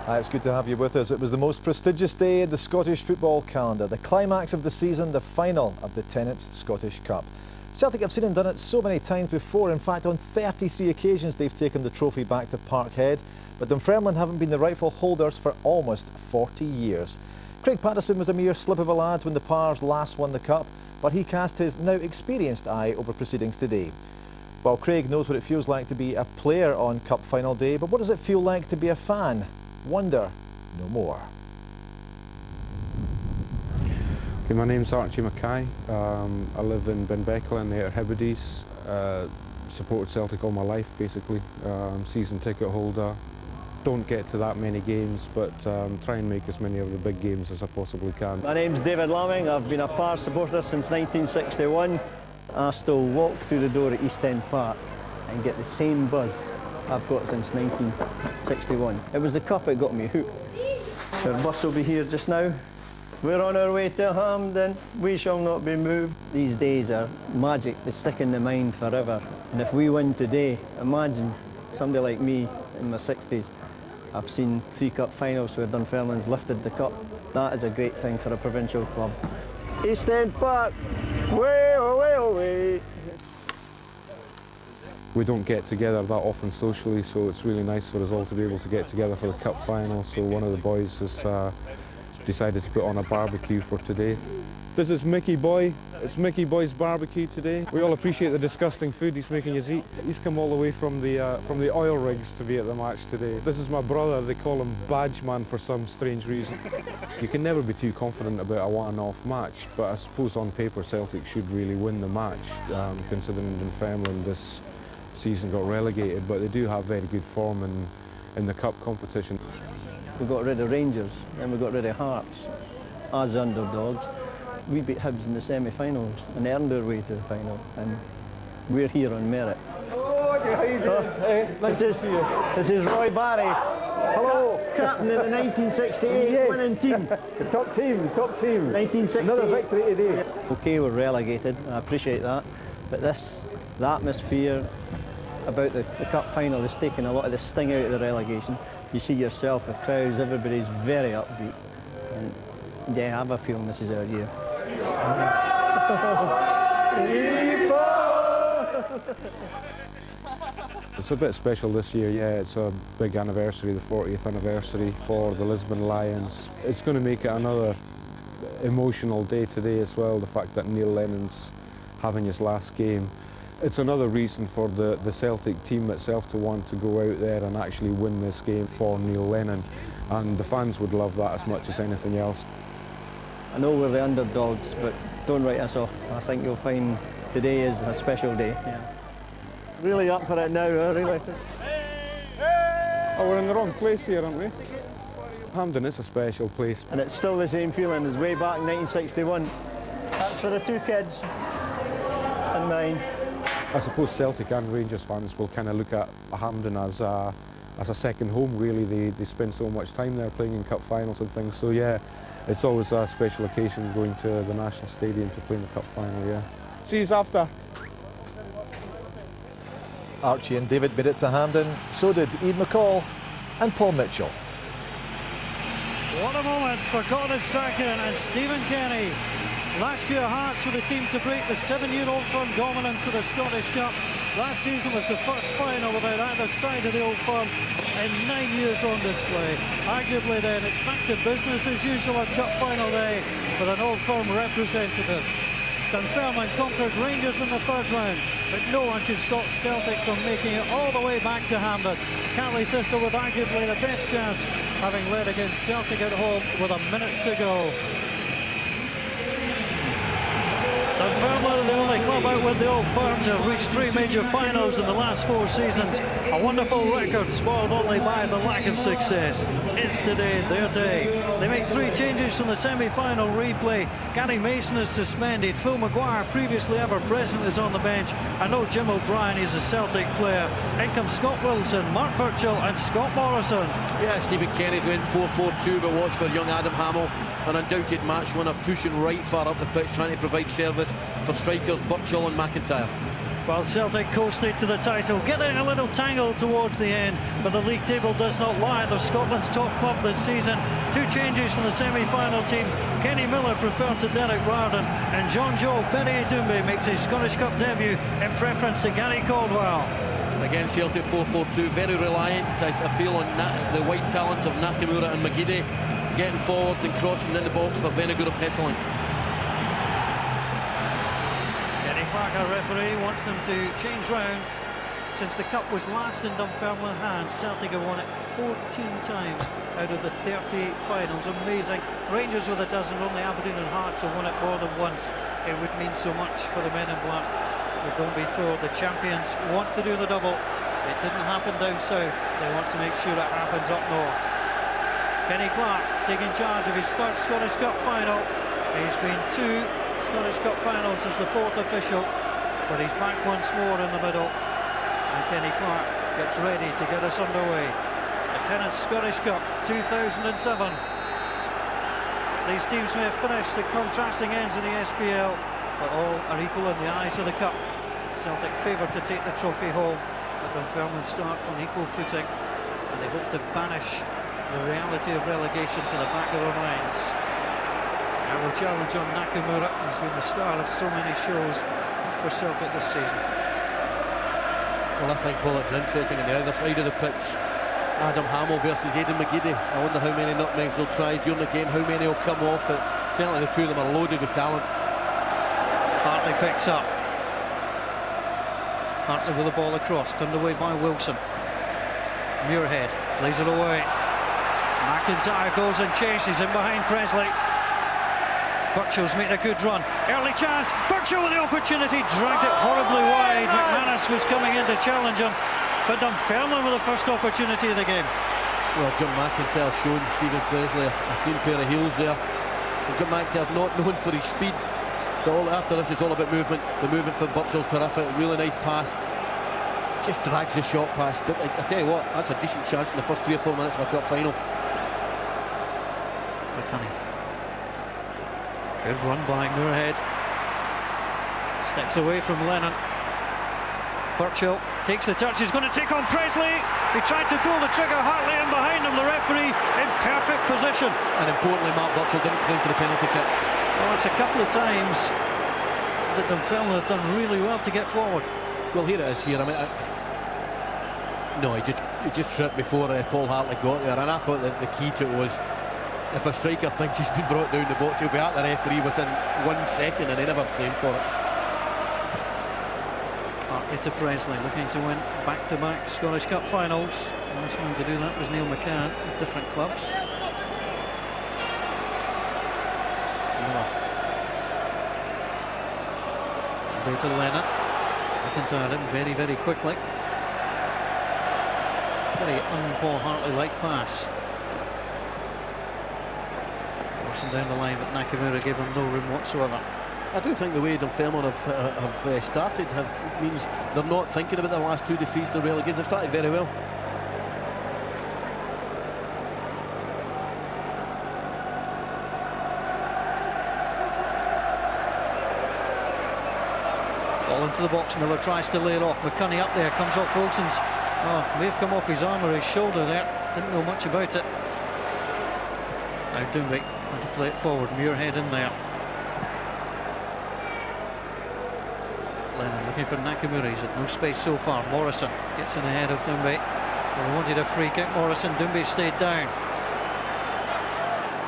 It's good to have you with us. It was the most prestigious day in the Scottish football calendar, the climax of the season, the final of the Tennent's Scottish Cup. Celtic have seen and done it so many times before. In fact, on 33 occasions they've taken the trophy back to Parkhead, but Dunfermline haven't been the rightful holders for almost 40 years. Craig Patterson was a mere slip of a lad when the Pars last won the Cup, but he cast his now experienced eye over proceedings today. Well, Craig knows what it feels like to be a player on Cup final day, but what does it feel like to be a fan? Wonder no more. Okay, my name's Archie Mackay. I live in Benbecula near Hebrides. Supported Celtic all my life, basically. Season ticket holder. Don't get to that many games, but try and make as many of the big games as I possibly can. My name's David Lambing. I've been a Pars supporter since 1961. I still walk through the door at East End Park and get the same buzz I've got since 1961. It was the Cup that got me hooked. Our bus will be here just now. We're on our way to Hampden. We shall not be moved. These days are magic. They stick in the mind forever. And if we win today, imagine somebody like me in my 60s. I've seen 3 cup finals where Dunfermline's lifted the cup. That is a great thing for a provincial club. East End Park, way away, away. We don't get together that often socially, so it's really nice for us all to be able to get together for the cup final. So one of the boys has decided to put on a barbecue for today. This is Mickey Boy. It's Mickey Boy's barbecue today. We all appreciate the disgusting food he's making us eat. He's come all the way from the oil rigs to be at the match today. This is my brother. They call him Badge Man for some strange reason. You can never be too confident about a one-off match, but I suppose on paper Celtic should really win the match, considering Dunfermline this season got relegated, but they do have very good form in the cup competition. We got rid of Rangers and we got rid of Hearts as underdogs. We beat Hibs in the semi-finals and earned our way to the final, and we're here on merit. Oh, how you doing? Hey, nice to see you. This is Roy Barry. Hello. Captain of the 1968 winning team. The top team, the top team. 1968. Another victory today. Okay, we're relegated, I appreciate that, but the atmosphere about the cup final is taking a lot of the sting out of the relegation. You see yourself, the crowds, everybody's very upbeat. And yeah, I have a feeling this is our year. It's a bit special this year, yeah. It's a big anniversary, the 40th anniversary for the Lisbon Lions. It's going to make it another emotional day today as well, the fact that Neil Lennon's having his last game. It's another reason for the Celtic team itself to want to go out there and actually win this game for Neil Lennon, and the fans would love that as much as anything else. I know we're the underdogs, but don't write us off. I think you'll find today is a special day. Yeah. Really up for it now, really. Oh, we're in the wrong place here, aren't we? Hampden is a special place. And it's still the same feeling as way back in 1961. That's for the 2 kids and mine. I suppose Celtic and Rangers fans will kind of look at Hampden as a second home, really. They spend so much time there playing in cup finals and things, so yeah, it's always a special occasion going to the National Stadium to play in the cup final, yeah. See you after. Archie and David made it to Hampden, so did Ian McCall and Paul Mitchell. What a moment for Gordon Strachan and Stephen Kenny. Last year, Hearts were the team to break the 7-year-old firm dominance of the Scottish Cup. Last season was the first final without either side of the Old Firm in 9 years on display. Arguably then, it's back to business as usual on Cup final day with an Old Firm representative. Dunfermline conquered Rangers in the 3rd round, but no one could stop Celtic from making it all the way back to Hampden. Caley Thistle with arguably the best chance, having led against Celtic at home with a minute to go. Dunfermline, the only club out with the Old Firm to have reached 3 major finals in the last 4 seasons. A wonderful record spoiled only by the lack of success. It's today their day. They make 3 changes from the semi-final replay. Gary Mason is suspended. Phil Maguire, previously ever present, is on the bench. I know Jim O'Brien is a Celtic player. In comes Scott Wilson, Mark Burchill and Scott Morrison. Yeah, Stephen Kenny's went 4-4-2, but watch for young Adam Hamill, an undoubted match winner, pushing right far up the pitch, trying to provide service for strikers Burchill and McIntyre. Well, Celtic coasted to the title, getting a little tangled towards the end, but the league table does not lie. They're Scotland's top club this season. 2 changes from the semi-final team. Kenny Miller preferred to Derek Riordan, and John-Joe Berry Doumbé makes his Scottish Cup debut in preference to Gary Caldwell. Again, Celtic 4-4-2, very reliant, I feel, on the wide talents of Nakamura and McGeady, getting forward and crossing in the box for Vennegoor of Hesselink. Clark, our referee, wants them to change round. Since the cup was last in Dunfermline hands, Celtic have won it 14 times out of the 38 finals. Amazing. Rangers with a dozen, only Aberdeen and Hearts have won it more than once. It would mean so much for the men in black. But don't be fooled, the champions want to do the double. It didn't happen down south. They want to make sure it happens up north. Kenny Clark taking charge of his 3rd Scottish Cup final. He's been 2 Scottish Cup finals as the 4th official, but he's back once more in the middle, and Kenny Clark gets ready to get us underway. The Tennent's Scottish Cup 2007. These teams may have finished at contrasting ends in the SPL, but all are equal in the eyes of the cup. Celtic favoured to take the trophy home, but Dunfermline start on equal footing, and they hope to banish the reality of relegation to the back of their minds. Now we'll challenge on Nakamura. He's been the star of so many shows for Celtic this season. Well, I think, Paul, it's interesting on the other side of the pitch. Adam Hamill versus Aidan McGeady. I wonder how many nutmegs they'll try during the game, how many will come off, but certainly the two of them are loaded with talent. Hartley picks up. Hartley with the ball across, turned away by Wilson. Muirhead lays it away. McIntyre goes and chases in behind Presley. Burchell's made a good run. Early chance. Burchell with the opportunity. Dragged it horribly wide. McManus was coming in to challenge him. But Dunfermline with the first opportunity of the game. Well, John McIntyre showing Stephen Presley a clean pair of heels there. And John McIntyre's not known for his speed. But after this, it's all about movement. The movement from Burchell's terrific. Really nice pass. Just drags the shot past. But I tell you what, that's a decent chance in the first 3 or 4 minutes of a cup final. McCunning. Good run by Muirhead. Steps away from Lennon. Burchell takes the touch. He's going to take on Presley. He tried to pull the trigger. Hartley in behind him. The referee in perfect position. And importantly, Mark Burchell didn't claim for the penalty kick. Well, it's a couple of times that Dunfermline have done really well to get forward. Well, here it is here. I mean, no, he just tripped before Paul Hartley got there, and I thought that the key to it was, if a striker thinks he's been brought down the box, he'll be at the referee within 1 second, and they never claimed for it. Hartley to Presley, looking to win back-to-back Scottish Cup finals. The last man to do that was Neil McCann at different clubs. Away to Lennon. McIntyre in very, very quickly. Very un-Paul Hartley-like pass. Down the line, but Nakamura gave him no room whatsoever. I do think the way Dunfermline have started means they're not thinking about their last 2 defeats, the relegated. They've started very well. Ball into the box. Miller tries to lay it off. McCunny up there, comes off Wilson's. Oh, may have come off his arm or his shoulder there. Didn't know much about it. Now Doumbé trying to play it forward. Muirhead in there. Lennon looking for Nakamura. He's had no space so far. Morrison gets in ahead of Doumbé. Well, wanted a free kick. Morrison. Doumbé stayed down.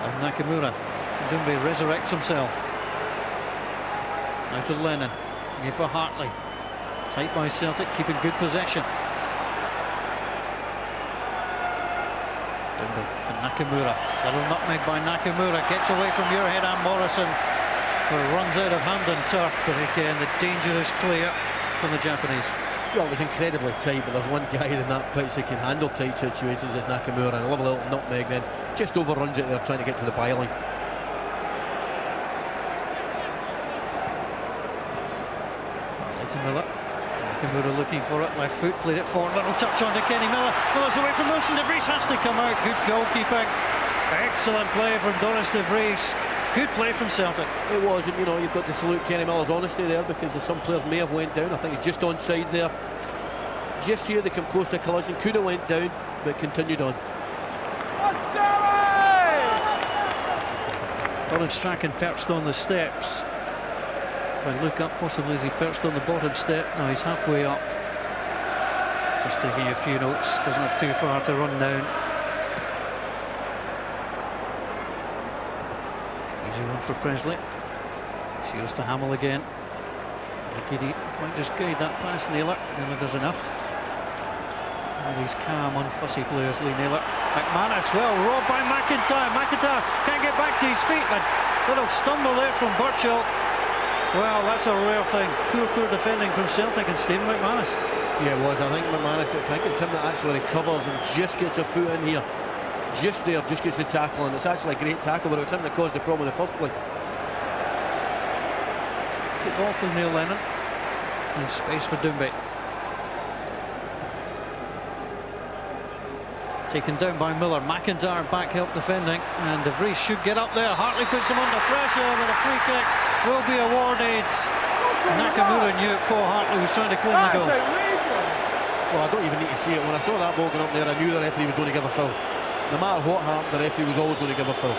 And Nakamura. Doumbé resurrects himself. Now to Lennon. Looking for Hartley. Tight by Celtic, keeping good possession. Doumbé to Nakamura. Little nutmeg by Nakamura. Gets away from Muirhead and Morrison. Runs out of Hampden turf, but again the dangerous clear from the Japanese. Well, it was incredibly tight, but there's one guy in that pitch that can handle tight situations, it's Nakamura, and a lovely little nutmeg then. Just overruns it there, trying to get to the byline. To Miller. Nakamura looking for it, left foot, played it forward, little touch on to Kenny Miller. Miller's away from Wilson, De Vries has to come out, good goalkeeping. Excellent play from Doris De Vries. Good play from Celtic. It was, and you know, you've got to salute Kenny Miller's honesty there, because some players may have went down. I think he's just onside there. Just here they come close to collision, could have went down, but continued on. Colin Strachan perched on the steps. If I look up, possibly as he perched on the bottom step. Now he's halfway up. Just taking a few notes, doesn't have too far to run down. Easy one for Presley. Shields to Hamill again. McGeady might just guide that past Naylor. Naylor does enough. All these calm, unfussy players, Lee Naylor. McManus, well, robbed by McIntyre. McIntyre can't get back to his feet. A little stumble there from Burchill. Well, that's a rare thing. Poor defending from Celtic and Stephen McManus. Yeah, it was. I think McManus, I think it's him that actually recovers and just gets a foot in here. Just there, just gets the tackle, and it's actually a great tackle, but it was him that caused the problem in the first place. Good ball from Neil Lennon. And space for Doumbé. Taken down by Miller. McIntyre back help defending, and De Vries should get up there. Hartley puts him under pressure, but a free kick will be awarded. Nakamura knew it. Paul Hartley was trying to clean the goal. Well, I don't even need to see it. When I saw that ball going up there, I knew the referee was going to give a foul. No matter what happened, the referee was always going to give a foul.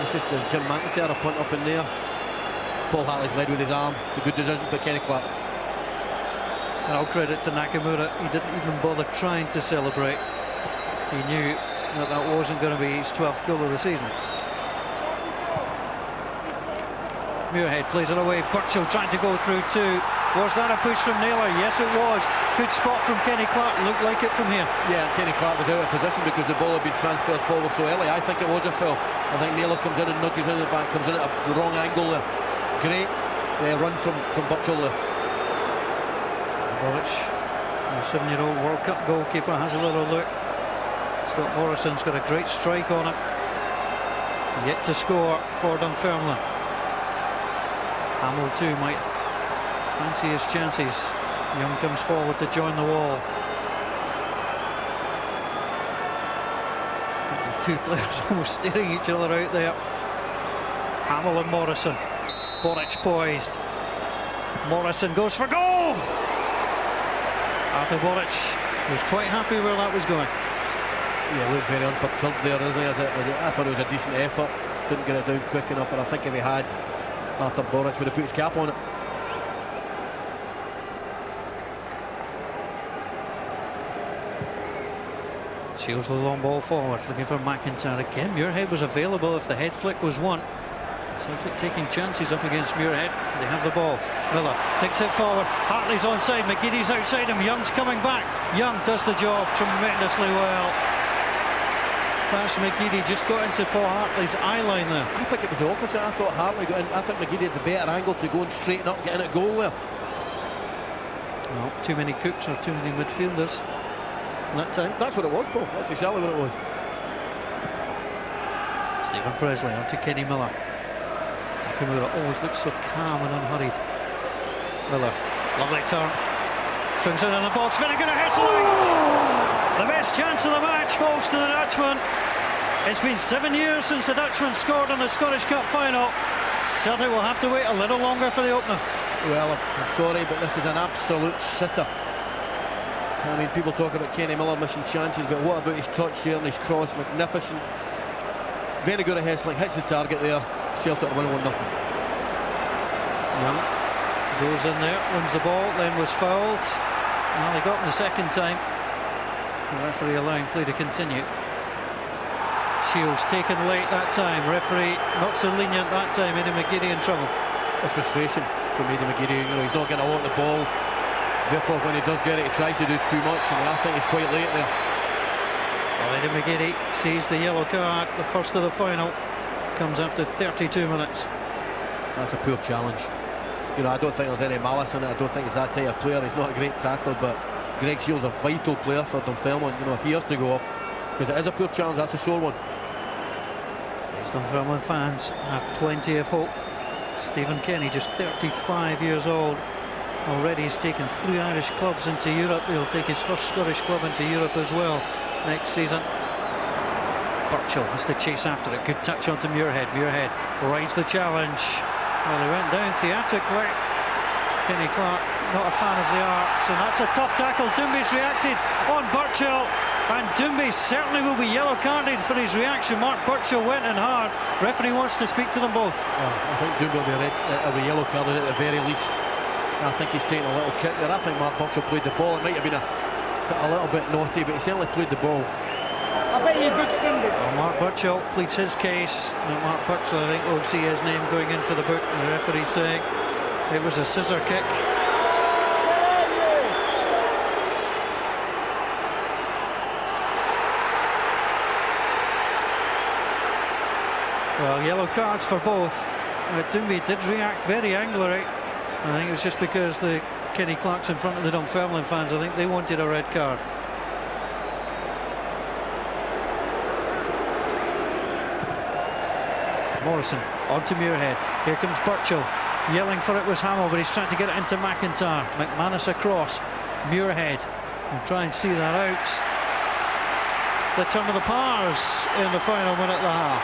It's just Jim McIntyre a punt up in there. Paul Hartley's led with his arm. It's a good decision for Kenny Clark. And all credit to Nakamura, he didn't even bother trying to celebrate. He knew that that wasn't going to be his 12th goal of the season. Muirhead plays it away. Burchill trying to go through too. Was that a push from Naylor? Yes, it was. Good spot from Kenny Clark. Looked like it from here. Yeah, and Kenny Clark was out of position because the ball had been transferred forward so early. I think it was a foul. I think Naylor comes in and nudges in the back, comes in at the wrong angle there. Great run from Burchill there. Boric, 27-year-old World Cup goalkeeper, has a little look. Scott Morrison's got a great strike on it. Yet to score for Dunfermline. Hamill too might fancy his chances. Young comes forward to join the wall. These two players almost staring each other out there. Hamill and Morrison. Boric poised. Morrison goes for goal! Arthur Boric was quite happy where that was going. Yeah, looked very unperturbed there, isn't he? I thought it was a decent effort. Didn't get it down quick enough, but I think if he had, Arthur Boric would have put his cap on it. Shields the long ball forward, looking for McIntyre again. Muirhead was available if the head flick was won. Celtic taking chances up against Muirhead. They have the ball. Miller takes it forward. Hartley's onside. McGeady's outside him. Young's coming back. Young does the job tremendously well. Perhaps McGeady just got into Paul Hartley's eye line there. I think it was the opposite. I thought Hartley got in. I think McGeady had the better angle to go and straighten up, getting at goal there. Well, too many cooks or too many midfielders that time. That's what it was, Paul. That's exactly what it was. Stephen Presley onto Kenny Miller. Nakamura always looks so calm and unhurried. Miller, lovely turn. Swings it in the box, very good at Hesselink. The best chance of the match falls to the Dutchman. It's been 7 years since the Dutchman scored in the Scottish Cup final. Celtic will have to wait a little longer for the opener. Well, I'm sorry, but this is an absolute sitter. I mean, people talk about Kenny Miller missing chances, but what about his touch here and his cross? Magnificent. Very good at Hesselink, hits the target there. Celtic are winning 1-0. Young goes in there, wins the ball, then was fouled. Well, he got him the second time. The referee allowing play to continue. Shields taken late that time. Referee not so lenient that time. Eddie McGeady in trouble. It's frustration from Eddie McGeady. You know, he's not getting a lot of the ball. Therefore, when he does get it, he tries to do too much, and I think he's quite late there. Well, Eddie McGeady sees the yellow card, the first of the final. Comes after 32 minutes. That's a poor challenge. You know, I don't think there's any malice in it. I don't think he's that type of player. He's not a great tackler, but Greg Shields is a vital player for Dunfermline. You know, if he has to go off, because it is a poor challenge, that's a sore one. These Dunfermline fans have plenty of hope. Stephen Kenny, just 35 years old. Already he's taken 3 Irish clubs into Europe. He'll take his first Scottish club into Europe as well next season. Burchill has to chase after it. Good touch onto Muirhead. Muirhead rides the challenge. Well, he went down theatrically. Kenny Clark, not a fan of the arts, and that's a tough tackle. Doomby's reacted on Burchill, and Doomby certainly will be yellow carded for his reaction. Mark Burchill went in hard. Referee wants to speak to them both. I think Doomby will be yellow carded at the very least. I think he's taking a little kick there. I think Mark Burchill played the ball. It might have been a little bit naughty, but he certainly played the ball. I bet you good Doomby. Well, Mark Burchill pleads his case. Now, Mark Burchill, I think, will see his name going into the book. And the referee saying it was a scissor kick. Well, yellow cards for both. Doomby did react very angrily. I think it was just because the Kenny Clark's in front of the Dunfermline fans. I think they wanted a red card. Morrison onto Muirhead. Here comes Burchill. Yelling for it was Hamill, but he's trying to get it into McIntyre. McManus across. Muirhead. We'll try and see that out. The turn of the powers in the final minute and a half.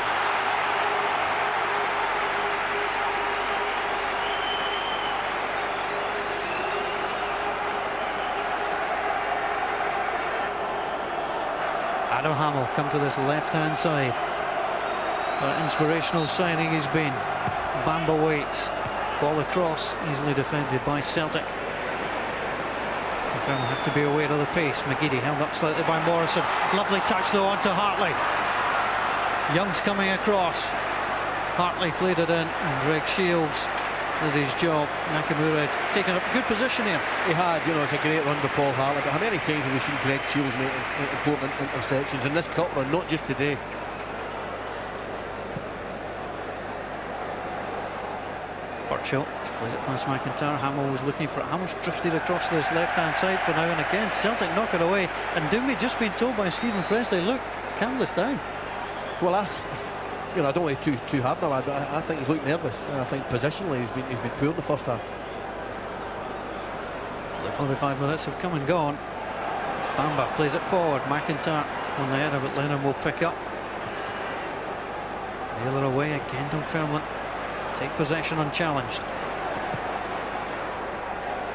Adam Hamill come to this left-hand side. An inspirational signing he's been. Bamba waits. Ball across, easily defended by Celtic. Will have to be aware of the pace. McGeady held up slightly by Morrison. Lovely touch though onto Hartley. Young's coming across. Hartley played it in, and Greg Shields did his job. Nakamura taking up a good position here. He had, you know, it's a great run by Paul Hartley, but how many times have we seen Greg Shields make important interceptions in this cup run, not just today? Burchill plays it past McIntyre. Hamill was looking for it. Hamill's drifted across this left-hand side for now and again. Celtic knock it away, and Doomby just been told by Stephen Presley, look, calm this down. Well, I don't want to too hard on the lad, but I think he's looked nervous. I think positionally he's been poor in the first half. The 45 minutes have come and gone. Bamba plays it forward. McIntyre on the header, but Lennon will pick up. Naylor away again. Dunfermline take possession unchallenged.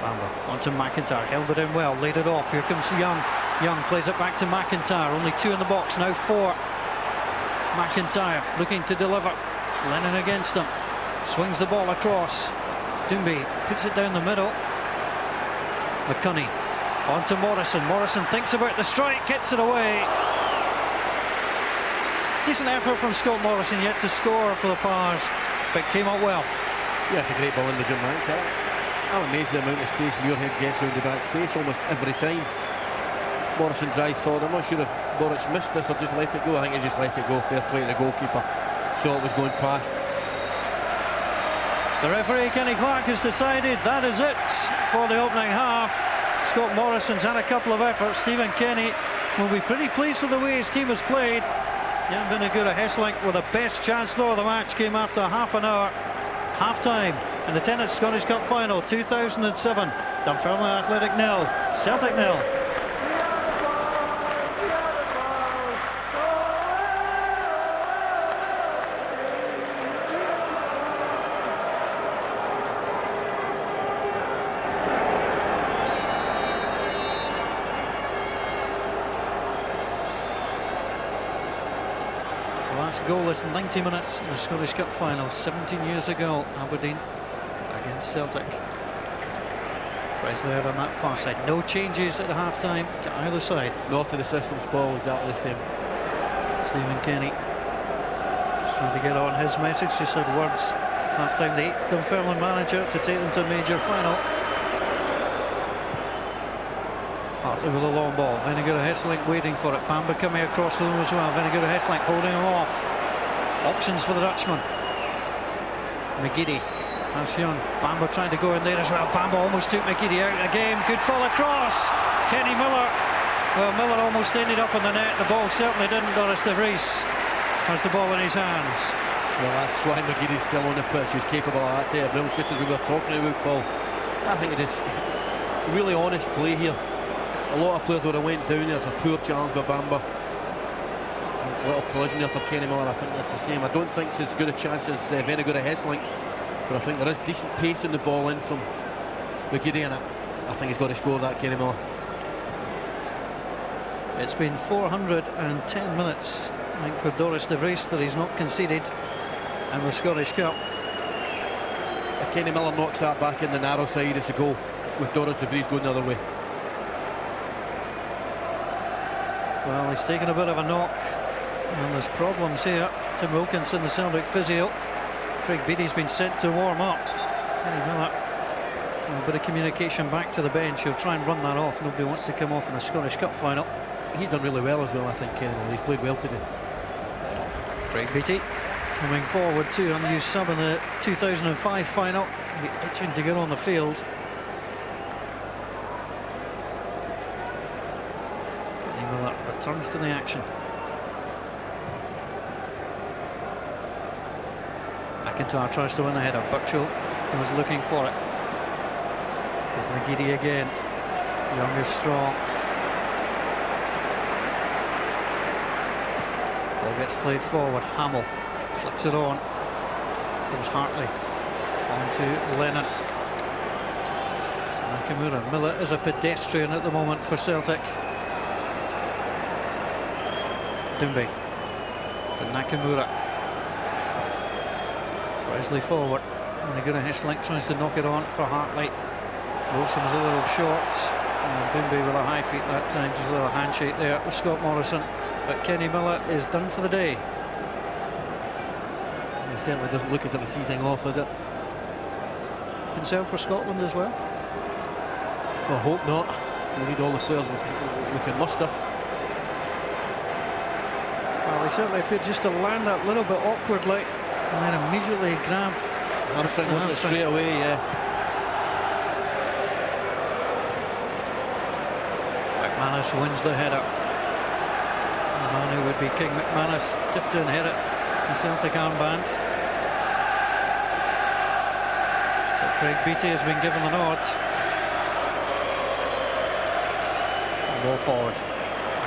Bamba onto McIntyre, held it in well, laid it off. Here comes Young. Young plays it back to McIntyre. Only two in the box, now four. McIntyre looking to deliver. Lennon against him. Swings the ball across. Doomby puts it down the middle. McCunney onto Morrison. Morrison thinks about the strike, gets it away. Decent effort from Scott Morrison yet to score for the Powers, but came up well. Yeah, it's a great ball in the Jim McIntyre. I'm amazed the amount of space Muirhead gets around the back space almost every time. Morrison drives forward. I'm not sure if Boric missed this or just let it go. I think he just let it go. Fair play to the goalkeeper. Saw it was going past. The referee, Kenny Clark, has decided that is it for the opening half. Scott Morrison's had a couple of efforts. Stephen Kenny will be pretty pleased with the way his team has played. Jan Vinagura Hesselink with the best chance though of the match came after half an hour. Half-time in the Tennent Scottish Cup Final 2007. Dunfermline Athletic 0, Celtic 0. Goalless 90 minutes in the Scottish Cup Final 17 years ago. Aberdeen against Celtic. Presley out on that far side. No changes at the half-time to either side. Not to the system's ball, exactly the same. Stephen Kenny just trying to get on his message. He said words half-time, the 8th Dunfermline manager to take them to a major final. Hartley with a long ball. Vinagura Hesselink waiting for it. Bamba coming across to them as well. Vinagura Hesselink holding him off. Options for the Dutchman. McGeady has Young. Bamba trying to go in there as well. Bamba almost took McGeady out of the game. Good ball across. Kenny Miller. Well, Miller almost ended up in the net. The ball certainly didn't. Doris de Vries has the ball in his hands. Well, that's why McGeady's still on the pitch. He's capable of that there. But it was just as we were talking about, Paul. I think it is really honest play here. A lot of players would have went down. There's a poor challenge by Bamba. little collision there for Kenny Miller. I think that's the same. I don't think it's as good a chance as Vennegoor Hesselink, but I think there is decent pace in the ball in from McGeady, and I think he's got to score that, Kenny Miller. It's been 410 minutes, I think, for Doris de Vries that he's not conceded in the Scottish Cup. If Kenny Miller knocks that back in the narrow side, it's a goal, with Doris de Vries going the other way. Well, he's taken a bit of a knock, and there's problems here. Tim Wilkinson, the Celtic physio. Craig Beattie's been sent to warm up. Kenny Miller, a bit of communication back to the bench. He'll try and run that off. Nobody wants to come off in a Scottish Cup final. He's done really well as well, I think, Kenny Miller. He's played well today. Craig Beattie coming forward too, unused sub in the 2005 final. He'll be itching to get on the field. Kenny Miller returns to the action. McIntyre tries to win the header. Burchill was looking for it. There's McGeady again. Young is strong. Ball gets played forward. Hamill flicks it on. Comes Hartley on to Lennon. Nakamura. Miller is a pedestrian at the moment for Celtic. Doumbé to Nakamura. Presley forward. Vennegoor Hesselink tries to knock it on for Hartley. Wilson's a little short. And Doumbé with a high feet that time. Just a little handshake there with Scott Morrison. But Kenny Miller is done for the day. He certainly doesn't look as if he's easing off, is it? Concern for Scotland as well? I hope not. We need all the players we can muster. Well, he certainly appeared just to land that little bit awkwardly and then immediately grabbed Hamstring, wasn't it, straight away, yeah. McManus wins the header. The man who would be King McManus tipped in header, the Celtic armband. So Craig Beattie has been given the nod. Ball forward.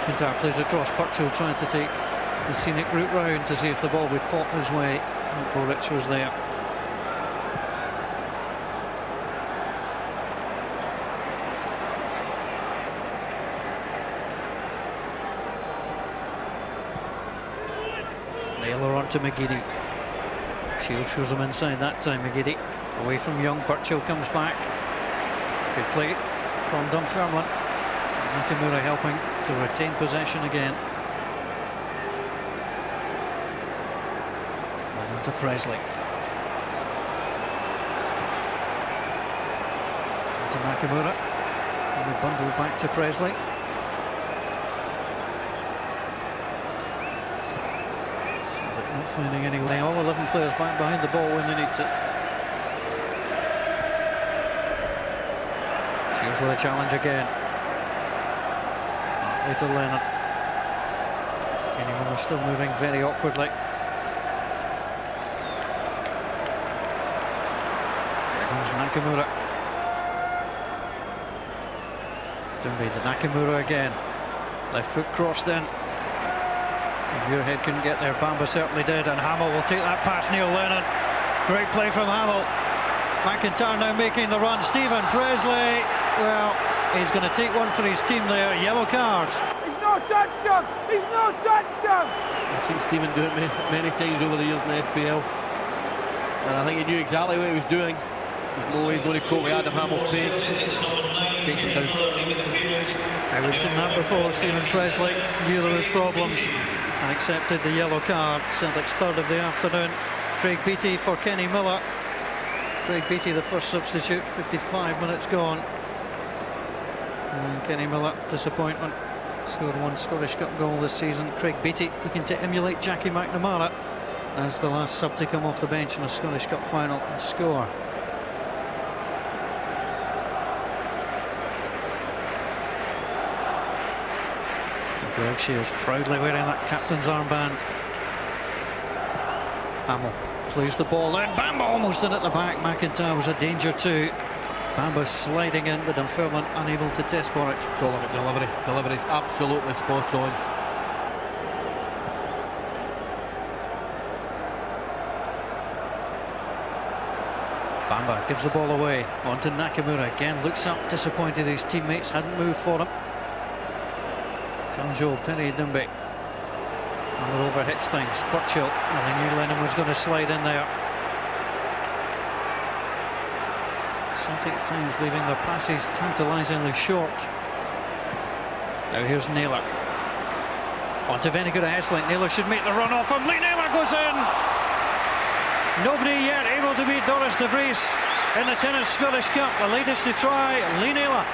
McIntyre plays across. Burchill trying to take the scenic route round to see if the ball would pop his way. Boric was there. Naylor on to McGeady. Shield shows him inside that time. McGeady away from Young. Burchill comes back. Good play from Dunfermline. Nakamura helping to retain possession again. On to Presley. On to Nakamura. And the bundle back to Presley. Celtic not finding any way. All 11 players back behind the ball when they need to. Shields with a challenge again. To Lennon. Kenny Miller still moving very awkwardly. There comes Nakamura. Doumbé to Nakamura again. Left foot crossed in. Muirhead couldn't get there. Bamba certainly did, and Hamill will take that past Neil Lennon. Great play from Hamill. McIntyre now making the run. Stephen Presley, well, he's going to take one for his team there. Yellow card. He's not touched him! He's not touched him! I've seen Stephen do it many times over the years in the SPL, and I think he knew exactly what he was doing. There's no way he's going to cope with Adam Hamill's pace. Takes him down. We've seen that before. Stephen Presley knew there was problems and accepted the yellow card. Celtic's third of the afternoon. Craig Beattie for Kenny Miller. Craig Beattie, the first substitute, 55 minutes gone. And Kenny Miller, disappointment. Scored one Scottish Cup goal this season. Craig Beattie looking to emulate Jackie McNamara as the last sub to come off the bench in a Scottish Cup final and score. Greg Shields proudly wearing that captain's armband. Hamill plays the ball in. Bamba almost in at the back. McIntyre was a danger too. Bamba sliding in, but Dunfermline unable to test Boric. It's all about delivery. Delivery's absolutely spot on. Bamba gives the ball away onto Nakamura. Again looks up, disappointed his teammates hadn't moved for him. Jean-Jo Penny Dumbe. And over hits things. Burchill, and they knew Lennon was going to slide in there. Celtic at times leaving their passes tantalisingly short. Now here's Naylor. On to Vennegoora Hesselink. Naylor should make the run off him. Lee Naylor goes in! Nobody yet able to beat Doris de Vries in the Tennent's Scottish Cup. The latest to try, Lee Naylor.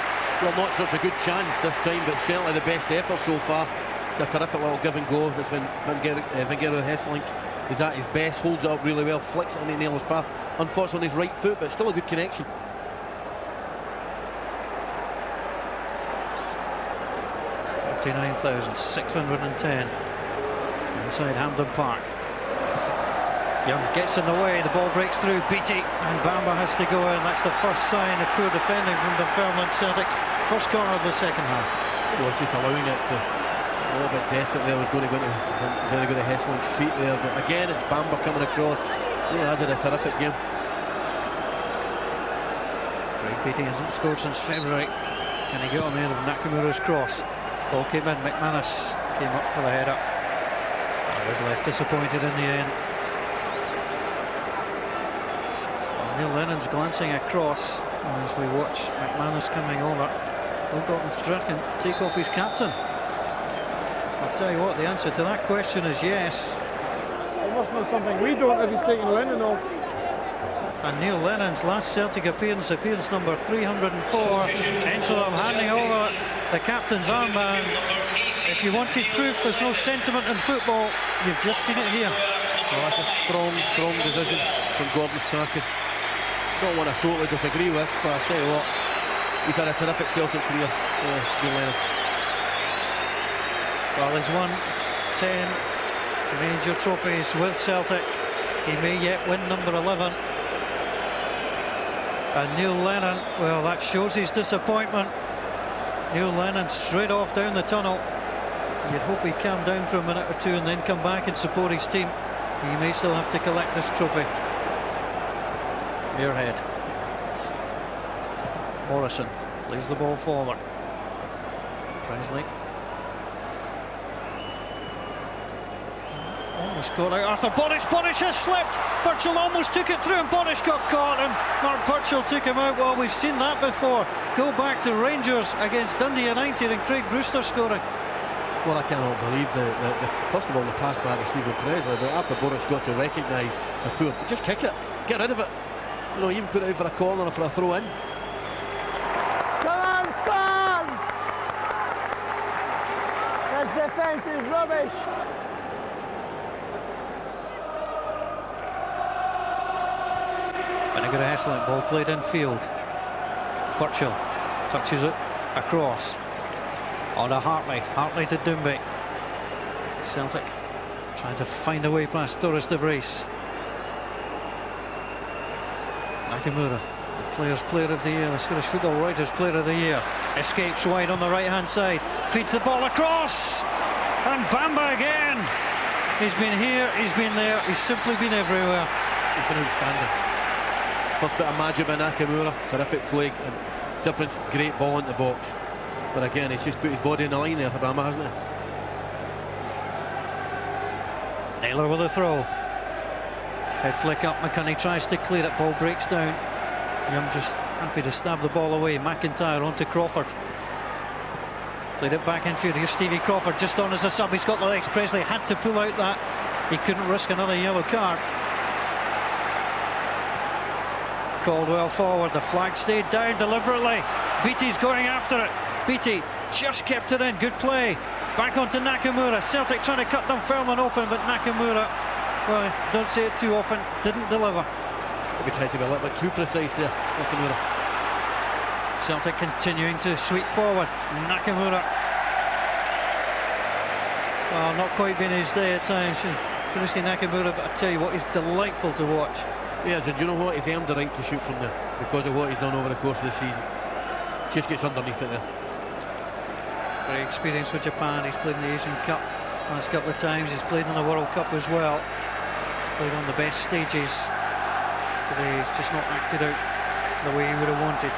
Well, not such a good chance this time, but certainly the best effort so far. It's a terrific little give and go. That's when Vennegoora Hesselink is at his best, holds it up really well, flicks it into Naylor's path. Unfortunately on his right foot, but still a good connection. $59,610 inside Hampden Park. Young gets in the way, the ball breaks through, Beattie, and Bamba has to go in. That's the first sign of poor defending from Dunfermline Celtic. First corner of the second half. Well, just allowing it to a little bit desperate there. Was going to go to Hesselink's feet there, but again it's Bamba coming across. He has had a terrific game. Craig Beattie hasn't scored since February. Can he get on the end of Nakamura's cross? Ball came in, McManus came up for the header. I was left disappointed in the end. Neil Lennon's glancing across as we watch McManus coming over. Will Gordon Strachan take off his captain? I'll tell you what, the answer to that question is yes. He must know something we don't if he's taking Lennon off. And Neil Lennon's last Celtic appearance number 304. Engelham handing over the captain's armband. If you wanted proof there's no sentiment in football, you've just seen it here. Well, that's a strong decision from Gordon Strachan. Not one I totally disagree with, but I'll tell you what, he's had a terrific Celtic career, Neil Lennon. Well, he's won 10 major trophies with Celtic. He may yet win number 11. And Neil Lennon, well, that shows his disappointment. Neil Lennon straight off down the tunnel. You'd hope he'd calm down for a minute or two and then come back and support his team. He may still have to collect this trophy. Muirhead. Morrison plays the ball forward. Presley. Almost got out. Arthur Bonish has slipped. Burchill almost took it through and Bonish got caught and Mark Burchill took him out. Well, we've seen that before. Go back to Rangers against Dundee United and Craig Brewster scoring. Well, I cannot believe the first of all the pass back to Stephen Presley, but after Bonish got to recognise the poor, just kick it, get rid of it. You know, even put it out for a corner or for a throw in. Come on! This defence is rubbish. Vennegoora Hesselink, ball played in field. Burchill touches it across. On to Hartley. Hartley to Doumbé. Celtic trying to find a way past Doris de Vries. Nakamura, the Players' Player of the Year, the Scottish Football Writers' Player of the Year, escapes wide on the right-hand side, feeds the ball across, and Bamba again. He's been here, he's been there, he's simply been everywhere. He's been outstanding. First bit of magic by Nakamura, terrific play, and different, great ball into the box. But again, he's just put his body in the line there for Bamba, hasn't he? Naylor with a throw. Head flick up, McCunney tries to clear it, ball breaks down. Young just happy to stab the ball away. McIntyre onto Crawford. Played it back infield. Here's Stevie Crawford just on as a sub. He's got the legs. Presley had to pull out that. He couldn't risk another yellow card. Caldwell forward. The flag stayed down deliberately. Beattie's going after it. Beattie just kept it in. Good play. Back onto Nakamura. Celtic trying to cut Dunfermline open, but Nakamura, well, don't say it too often, didn't deliver. We tried to be a little bit too precise there, Nakamura. Celtic continuing to sweep forward. Nakamura. Well, not quite been his day at times. Shinichi Nakamura, but I tell you what, he's delightful to watch. Yes, and you know what? He's earned the right to shoot from there because of what he's done over the course of the season. Just gets underneath it there. Very experienced with Japan. He's played in the Asian Cup last couple of times. He's played in the World Cup as well. Played on the best stages to Today he's just not acted out the way he would have wanted.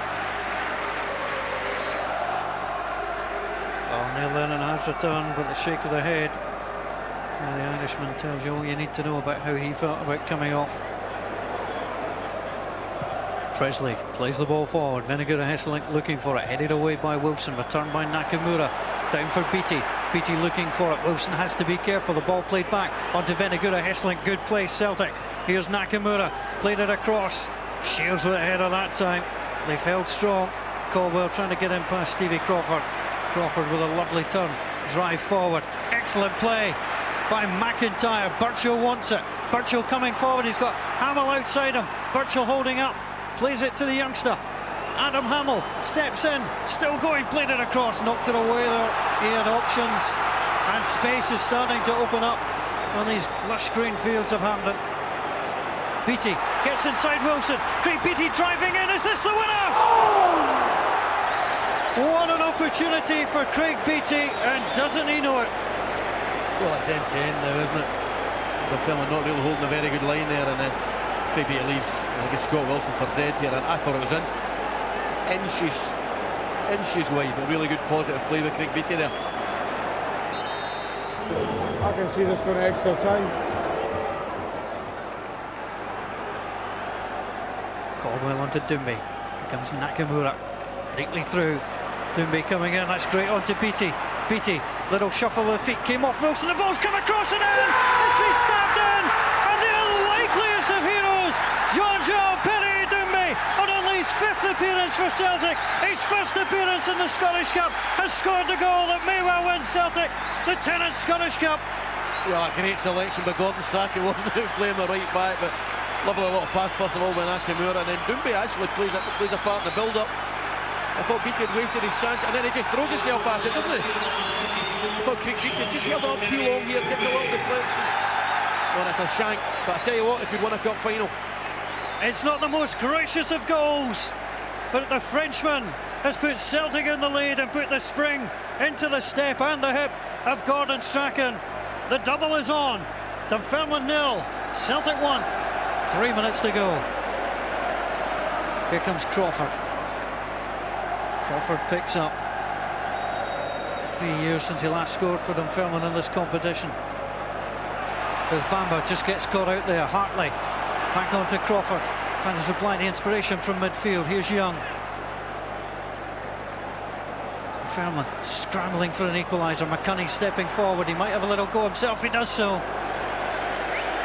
Oh, Neil Lennon has returned with a shake of the head. And the Irishman tells you all you need to know about how he felt about coming off. Presley plays the ball forward. Venagura Hesselink looking for it, headed away by Wilson, returned by Nakamura. Down for Beattie. Beattie looking for it. Wilson has to be careful. The ball played back onto Venagura Hesselink. Good play, Celtic. Here's Nakamura. Played it across. Shields with a header that time. They've held strong. Caldwell trying to get in past Stevie Crawford. Crawford with a lovely turn. Drive forward. Excellent play by McIntyre. Burchill wants it. Burchill coming forward. He's got Hamill outside him. Burchill holding up. Plays it to the youngster. Adam Hamill steps in, still going, played it across, knocked it away there. He had options, and space is starting to open up on these lush green fields of Hampden. Beattie gets inside Wilson. Craig Beattie driving in. Is this the winner? What an opportunity for Craig Beattie, and doesn't he know it? Well, it's end-to-end now, isn't it? The film not really holding a very good line there, and then Craig Beattie leaves. I guess Scott Wilson for dead here, and I thought it was in. Inches wide, but really good positive play with Craig Beattie there. I can see this going to extra time. Caldwell onto Doumbé. Here comes Nakamura. Neatly through. Doumbé coming in. That's great onto Beattie. Beattie, little shuffle of the feet, came off Wilson. The ball's come across and in. It's been snapped in. And the unlikeliest of heroes, Jean-Jean Perry Doumbé, on only his 5th appearance for Celtic, his first appearance in the Scottish Cup, has scored the goal that may well win Celtic the Tennent's Scottish Cup. Yeah, a great selection by Gordon Strachan, wasn't it, playing the right back, but lovely little pass first of all by Nakamura, and then Doumbé actually plays a part in the build-up. I thought Beattie had wasted his chance, and then he just throws himself at it, doesn't he? I thought Craig Beattie just held up too long here, gets a little deflection. Well, it's a shank, but I tell you what, if he'd won a cup final. It's not the most gracious of goals, but the Frenchman has put Celtic in the lead and put the spring into the step and the hip of Gordon Strachan. The double is on. Dunfermline 0, Celtic 1. 3 minutes to go. Here comes Crawford. Crawford picks up. 3 years since he last scored for Dunfermline in this competition. There's Bamba, just gets caught out there. Hartley back onto Crawford, trying to supply the inspiration from midfield. Here's Young. Dunfermline scrambling for an equaliser. McCunny stepping forward. He might have a little go himself. He does so.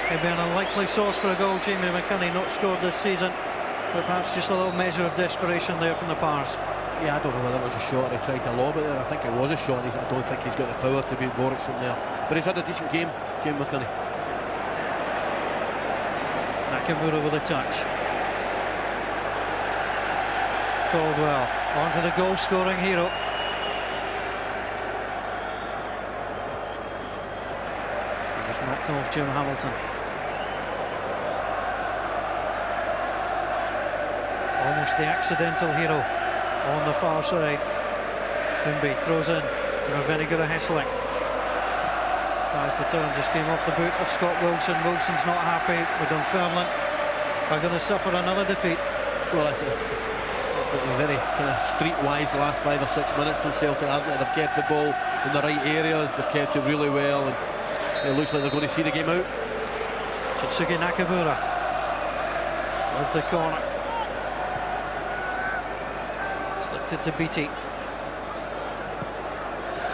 Maybe an unlikely source for a goal. Jamie McCunny not scored this season, but perhaps just a little measure of desperation there from the Pars. Yeah, I don't know whether it was a shot or he tried to lob it there. I think it was a shot. I don't think he's got the power to beat Boris from there. But he's had a decent game, Jamie McCunny. Nakamura with a touch. Caldwell onto the goal-scoring hero. He just knocked off Jim Hamilton. Almost the accidental hero on the far side. Doumbé throws in. Venagura Hesselink tries the turn, just came off the boot of Scott Wilson. Wilson's not happy with Dunfermline. Are going to suffer another defeat. Well, it's been very kind of streetwise the last 5 or 6 minutes from Celtic, hasn't it? They've kept the ball in the right areas, they've kept it really well, and it looks like they're going to see the game out. Shitsugi Nakamura with the corner. Slipped it to Beattie.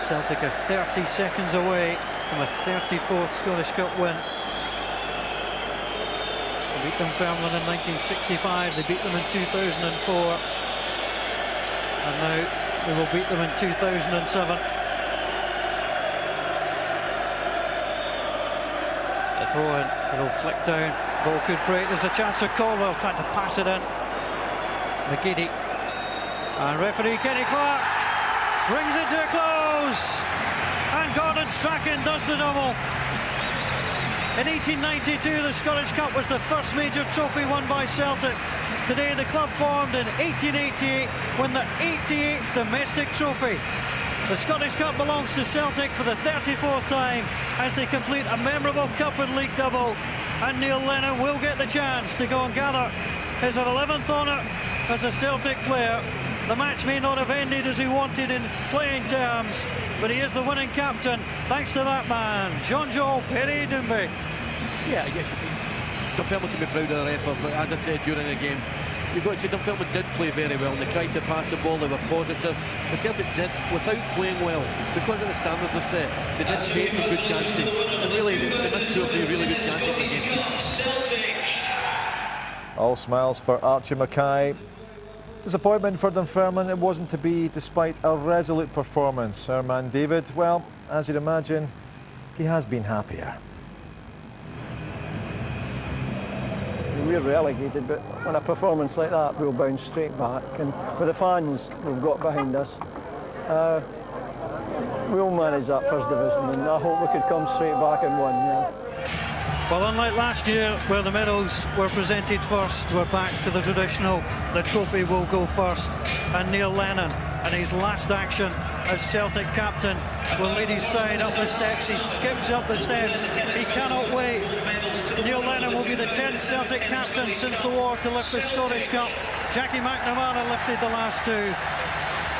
Celtic are 30 seconds away from a 34th Scottish Cup win. They beat Dunfermline in 1965, they beat them in 2004, and now they will beat them in 2007. The throw in, it'll flick down, ball could break, there's a chance for Caldwell trying to pass it in. McGeady and referee Kenny Clark brings it to a close, and Gordon Strachan does the double. In 1892, the Scottish Cup was the first major trophy won by Celtic. Today, the club formed in 1888, won the 88th domestic trophy. The Scottish Cup belongs to Celtic for the 34th time as they complete a memorable Cup and League double. and Neil Lennon will get the chance to go and gather his 11th honour as a Celtic player. The match may not have ended as he wanted in playing terms, but he is the winning captain thanks to that man, Jean-Joel Perry-Doumbé. Yeah, I guess Dunfermline can be proud of their efforts, but as I said during the game, you've got to say Dunfermline did play very well and they tried to pass the ball, they were positive. The Celtic did, without playing well, because of the standards they've set, they did take some good chances. And really, they missed 2 or 3 really good chances again. All smiles for Archie Mackay. Disappointment for Dunfermline, it wasn't to be despite a resolute performance. Our man David, well, as you'd imagine, he has been happier. We're relegated, but when a performance like that, we'll bounce straight back. And with the fans we've got behind us, we'll manage that first division, and I hope we could come straight back and win, yeah. Well, unlike last year, where the medals were presented first, we're back to the traditional, the trophy will go first. And Neil Lennon, in his last action as Celtic captain, will lead his side up the steps. He skips up the steps, he cannot wait. Neil Lennon will be the 10th Celtic captain since the war to lift the Scottish Cup. Jackie McNamara lifted the last 2.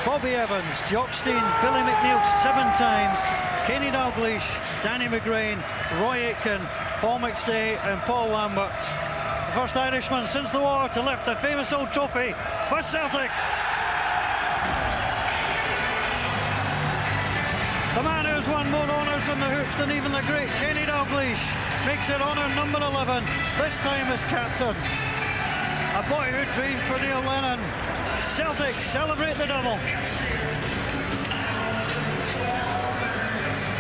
Bobby Evans, Jock Stein, Billy McNeill 7 times, Kenny Dalglish, Danny McGrain, Roy Aitken, Paul McStay and Paul Lambert. The first Irishman since the war to lift the famous old trophy for Celtic. The man who's won more honours in the hoops than even the great Kenny Dalglish makes it honour number 11, this time as captain. A boyhood dream for Neil Lennon. Celtic celebrate the double.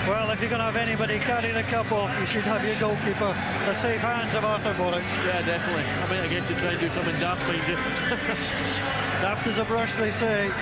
Well, if you're going to have anybody carry the cup off, you should have your goalkeeper. The safe hands of Arthur Borwick. Yeah, definitely. I mean, I guess you try and do something daft, mind you. Daft as a brush, they say.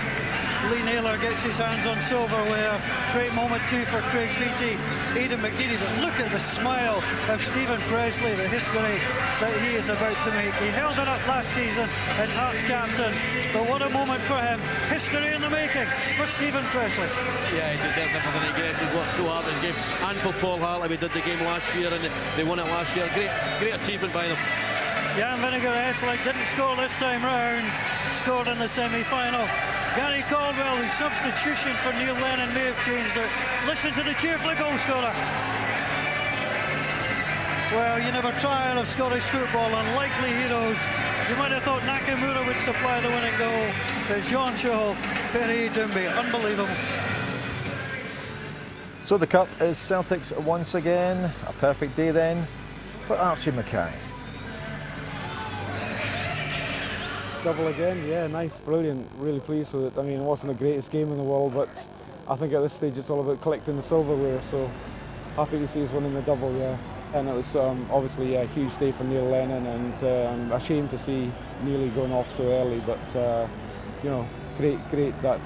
Lee Naylor gets his hands on silverware. Great moment too for Craig Beattie, Aidan McGeady, but look at the smile of Stephen Presley, the history that he is about to make. He held it up last season as Hearts captain, but what a moment for him. History in the making for Stephen Presley. Yeah, he deserves everything, I guess. He's worked so hard in the game. And for Paul Hartley, we did the game last year and they won it last year. Great achievement by them. Jan Vinegar Esling didn't score this time round, scored in the semi-final. Gary Caldwell, whose substitution for Neil Lennon may have changed it. Listen to the cheer for the goal scorer. Well, you never tire of Scottish football, unlikely heroes. You might have thought Nakamura would supply the winning goal, but Jean-Joel Perry-Doumbé, unbelievable. So the cup is Celtic's once again. A perfect day then for Archie Mackay. Double again, yeah, nice, brilliant, really pleased with it. I mean, it wasn't the greatest game in the world, but I think at this stage it's all about collecting the silverware, so happy to see us winning the double, yeah. And it was obviously a huge day for Neil Lennon, and I'm ashamed to see Neely going off so early, but you know, great that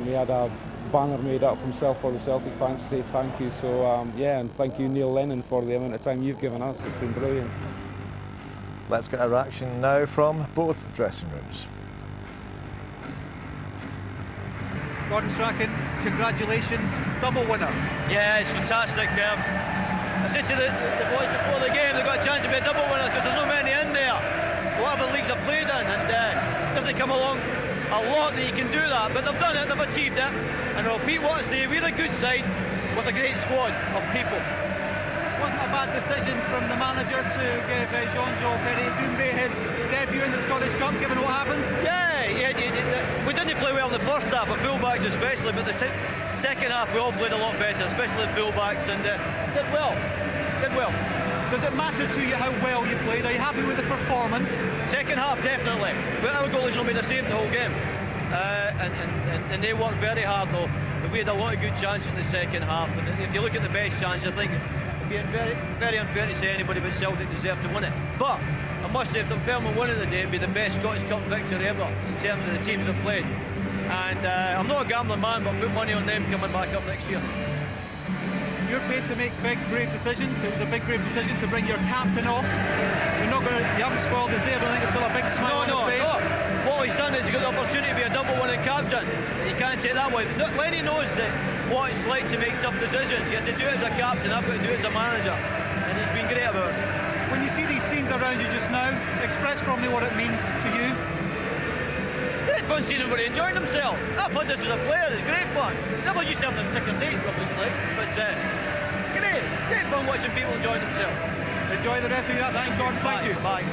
he had a banner made up himself for the Celtic fans to say thank you. So yeah, and thank you Neil Lennon for the amount of time you've given us, it's been brilliant. Let's get a reaction now from both dressing rooms. Gordon Strachan, congratulations, double winner. Yeah, it's fantastic. I said to the boys before the game, they've got a chance to be a double winner because there's not many in there. Whatever leagues I've played in, and it doesn't come along a lot that you can do that, but they've done it, they've achieved it. And I'll repeat what I say, we're a good side with a great squad of people. Wasn't a bad decision from the manager to give Jean-Joel Perry-Doumbé his debut in the Scottish Cup, given what happened? Yeah, we didn't play well in the first half, the fullbacks especially, but the second half we all played a lot better, especially the fullbacks, and did well. Does it matter to you how well you played? Are you happy with the performance? Second half, definitely. But our goalies will be the same the whole game. And they worked very hard though. But we had a lot of good chances in the second half, and if you look at the best chance, I think it'd be very, very unfair to say anybody but Celtic deserved to win it. But I must say, if Dunfermline winning the day, it'd be the best Scottish Cup victory ever in terms of the teams that played. And I'm not a gambling man, but put money on them coming back up next year. You're paid to make big, brave decisions. It was a big, brave decision to bring your captain off. You haven't spoiled his day. I don't think there's still a big smile on his face. No. What he's done is he's got the opportunity to be a double winning captain. You can't take that away. Lenny knows what it's like to make tough decisions. He has to do it as a captain. I've got to do it as a manager. And he's been great about it. When you see these scenes around you just now, express for me what it means to you. It's great fun seeing everybody enjoying themselves. I've had this as a player, it's great fun. Never used to have this ticker tape, obviously, but great fun watching people enjoying themselves. Enjoy the rest of your afternoon, Gordon. Thank you. Bye.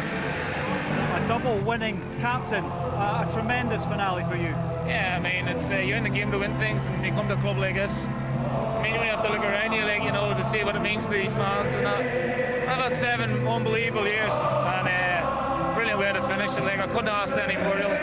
A double winning captain, a tremendous finale for you. Yeah, I mean, it's you're in the game to win things, and you come to a club like this. I mean, you have to look around you, like, you know, to see what it means to these fans and that. I've had 7 unbelievable years, and brilliant way to finish it. Like, I couldn't ask any more, really.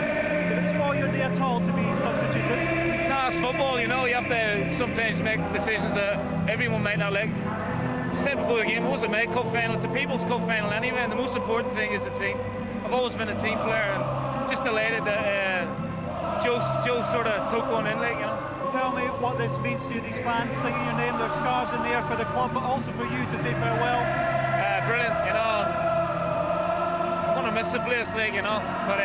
Did it spoil your day at all to be substituted? No, it's football, you know. You have to sometimes make decisions that everyone might not like. I said before the game, it wasn't a cup final, it's a People's Cup final anyway, and the most important thing is the team. I've always been a team player, and just delighted that Joe sort of took one in, like, you know. Tell me what this means to you, these fans singing your name, their scarves in the air for the club, but also for you to say farewell. Brilliant, you know. I'm going to miss the place, like, you know, but,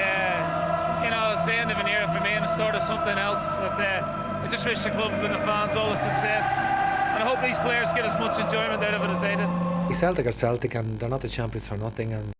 you know, it's the end of an era for me and the start of something else. But I just wish the club and the fans all the success, and I hope these players get as much enjoyment out of it as I did. Celtic are Celtic, and they're not the champions for nothing, and